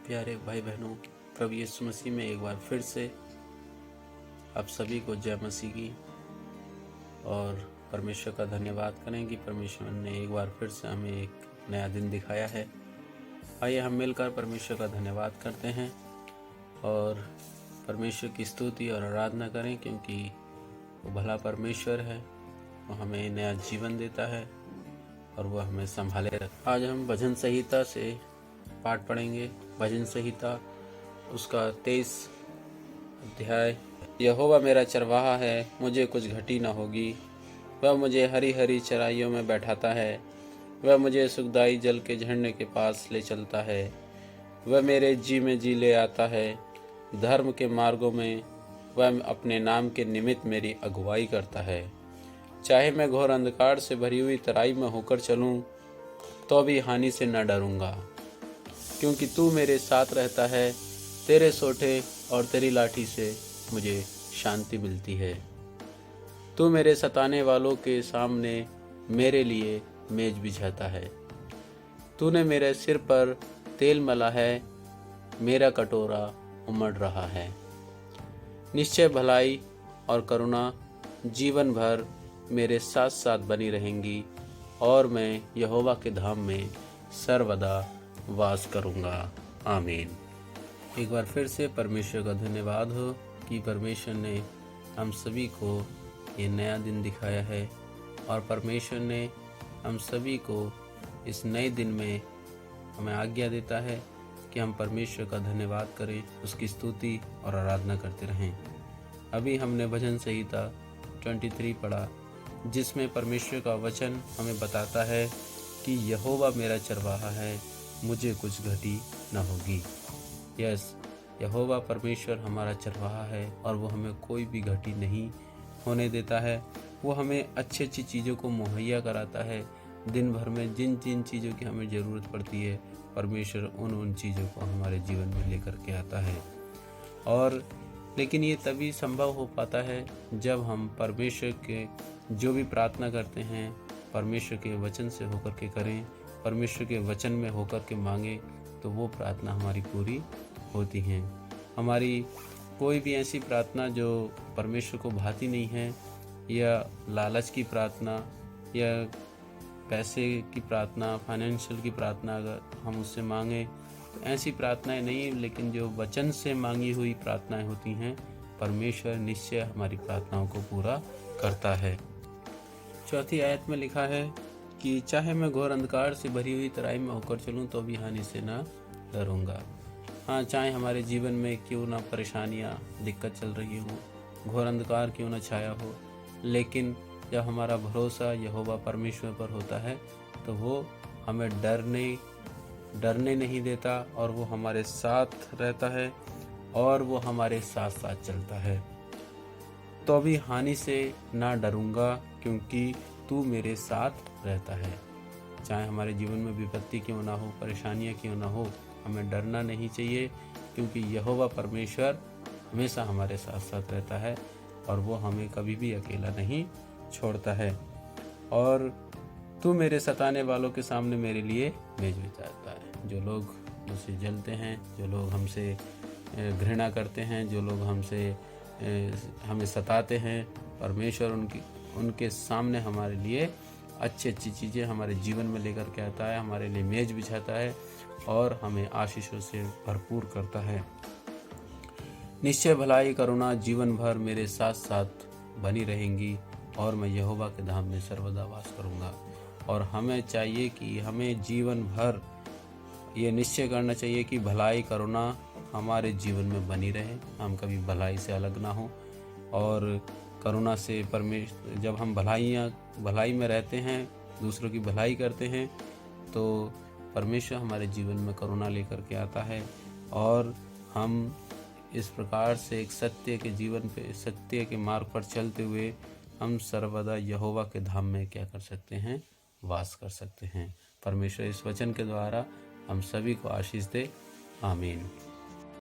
प्यारे भाई बहनों, प्रभु यीशु मसीह में एक बार फिर से आप सभी को जय मसीह की। और परमेश्वर का धन्यवाद करें कि परमेश्वर ने एक बार फिर से हमें एक नया दिन दिखाया है। आइए हम मिलकर परमेश्वर का धन्यवाद करते हैं और परमेश्वर की स्तुति और आराधना करें, क्योंकि वो भला परमेश्वर है। वो हमें नया जीवन देता है और वो हमें संभाले रखता है। आज हम भजन संहिता से पाठ पढ़ेंगे। भजन संहिता उसका 23 अध्याय। यहोवा मेरा चरवाहा है, मुझे कुछ घटी न होगी। वह मुझे हरी हरी चराइयों में बैठाता है। वह मुझे सुखदाई जल के झरने के पास ले चलता है। वह मेरे जी में जी ले आता है। धर्म के मार्गों में वह अपने नाम के निमित्त मेरी अगुवाई करता है। चाहे मैं घोर अंधकार से भरी हुई तराई में होकर चलूं, तो भी हानि से न डरूंगा, क्योंकि तू मेरे साथ रहता है। तेरे सोटे और तेरी लाठी से मुझे शांति मिलती है। तू मेरे सताने वालों के सामने मेरे लिए मेज बिछाता है। तूने मेरे सिर पर तेल मला है, मेरा कटोरा उमड़ रहा है। निश्चय भलाई और करुणा जीवन भर मेरे साथ साथ बनी रहेंगी, और मैं यहोवा के धाम में सर्वदा वास करूंगा। आमीन। एक बार फिर से परमेश्वर का धन्यवाद हो कि परमेश्वर ने हम सभी को ये नया दिन दिखाया है, और परमेश्वर ने हम सभी को इस नए दिन में हमें आज्ञा देता है कि हम परमेश्वर का धन्यवाद करें, उसकी स्तुति और आराधना करते रहें। अभी हमने भजन संहिता 23 पढ़ा, जिसमें परमेश्वर का वचन हमें बताता है कि यहोवा मेरा चरवाहा है, मुझे कुछ घटी न होगी। यस, यहोवा परमेश्वर हमारा चरवाहा है और वो हमें कोई भी घटी नहीं होने देता है। वो हमें अच्छी अच्छी चीज़ों को मुहैया कराता है। दिन भर में जिन जिन चीज़ों की हमें ज़रूरत पड़ती है, परमेश्वर उन चीज़ों को हमारे जीवन में लेकर के आता है। और लेकिन ये तभी संभव हो पाता है जब हम परमेश्वर के जो भी प्रार्थना करते हैं, परमेश्वर के वचन से होकर के करें, परमेश्वर के वचन में होकर के मांगे, तो वो प्रार्थना हमारी पूरी होती हैं। हमारी कोई भी ऐसी प्रार्थना जो परमेश्वर को भाती नहीं है, या लालच की प्रार्थना, या पैसे की प्रार्थना, फाइनेंशियल की प्रार्थना अगर हम उससे मांगे, तो ऐसी प्रार्थनाएं नहीं, लेकिन जो वचन से मांगी हुई प्रार्थनाएं होती हैं, परमेश्वर निश्चय हमारी प्रार्थनाओं को पूरा करता है। चौथी आयत में लिखा है कि चाहे मैं घोर अंधकार से भरी हुई तराई में होकर चलूं, तो भी हानि से न डरूंगा। हाँ, चाहे हमारे जीवन में क्यों ना परेशानियाँ, दिक्कत चल रही हो, घोर अंधकार क्यों ना छाया हो, लेकिन जब हमारा भरोसा यहोवा परमेश्वर पर होता है, तो वो हमें डरने नहीं देता, और वो हमारे साथ रहता है, और वो हमारे साथ साथ चलता है। तो भी हानि से ना डरूंगा, क्योंकि तू मेरे साथ रहता है। चाहे हमारे जीवन में विपत्ति क्यों ना हो, परेशानियां क्यों ना हो, हमें डरना नहीं चाहिए, क्योंकि यहोवा परमेश्वर हमेशा हमारे साथ साथ रहता है, और वो हमें कभी भी अकेला नहीं छोड़ता है। और तू मेरे सताने वालों के सामने मेरे लिए मेज बिछाता है। जो लोग मुझसे जलते हैं, जो लोग हमसे घृणा करते हैं, जो लोग हमें सताते हैं, परमेश्वर उनके सामने हमारे लिए अच्छी अच्छी चीज़ें हमारे जीवन में लेकर के आता है, हमारे लिए मेज बिछाता है, और हमें आशीषों से भरपूर करता है। निश्चय भलाई करुणा जीवन भर मेरे साथ साथ बनी रहेंगी, और मैं यहोवा के धाम में सर्वदा वास करूंगा। और हमें चाहिए कि हमें जीवन भर ये निश्चय करना चाहिए कि भलाई करुणा हमारे जीवन में बनी रहे, हम कभी भलाई से अलग ना हो। और करुणा से परमेश्वर, जब हम भलाई में रहते हैं, दूसरों की भलाई करते हैं, तो परमेश्वर हमारे जीवन में करुणा लेकर के आता है, और हम इस प्रकार से एक सत्य के जीवन पे, सत्य के मार्ग पर चलते हुए हम सर्वदा यहोवा के धाम में क्या कर सकते हैं, वास कर सकते हैं। परमेश्वर इस वचन के द्वारा हम सभी को आशीष दे। आमीन।